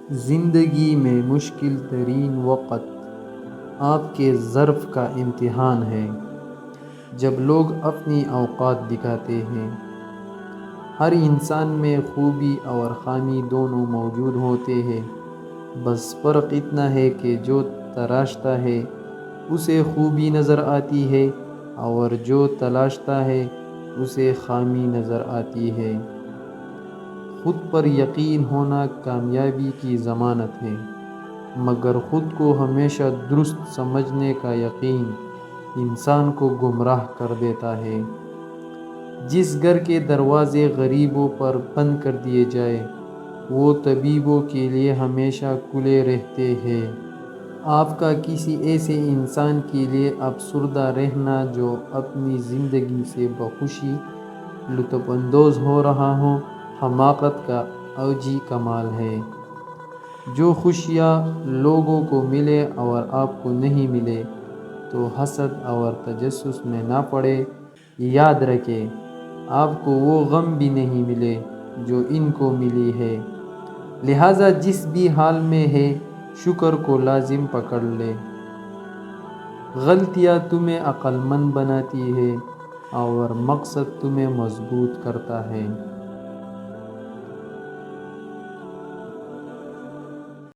زندگی میں مشکل ترین وقت آپ کے ظرف کا امتحان ہے، جب لوگ اپنی اوقات دکھاتے ہیں۔ ہر انسان میں خوبی اور خامی دونوں موجود ہوتے ہیں، بس فرق اتنا ہے کہ جو تراشتا ہے اسے خوبی نظر آتی ہے اور جو تلاشتا ہے اسے خامی نظر آتی ہے۔ خود پر یقین ہونا کامیابی کی ضمانت ہے، مگر خود کو ہمیشہ درست سمجھنے کا یقین انسان کو گمراہ کر دیتا ہے۔ جس گھر کے دروازے غریبوں پر بند کر دیے جائیں، وہ طبیبوں کے لیے ہمیشہ کھلے رہتے ہیں۔ آپ کا کسی ایسے انسان کے لیے افسردہ رہنا جو اپنی زندگی سے بخوشی لطف اندوز ہو رہا ہو، حماقت کا اوجی کمال ہے۔ جو خوشیاں لوگوں کو ملے اور آپ کو نہیں ملے تو حسد اور تجسس میں نہ پڑے۔ یاد رکھیں، آپ کو وہ غم بھی نہیں ملے جو ان کو ملی ہے، لہٰذا جس بھی حال میں ہے شکر کو لازم پکڑ لیں۔ غلطیاں تمہیں عقل مند بناتی ہیں اور مقصد تمہیں مضبوط کرتا ہے۔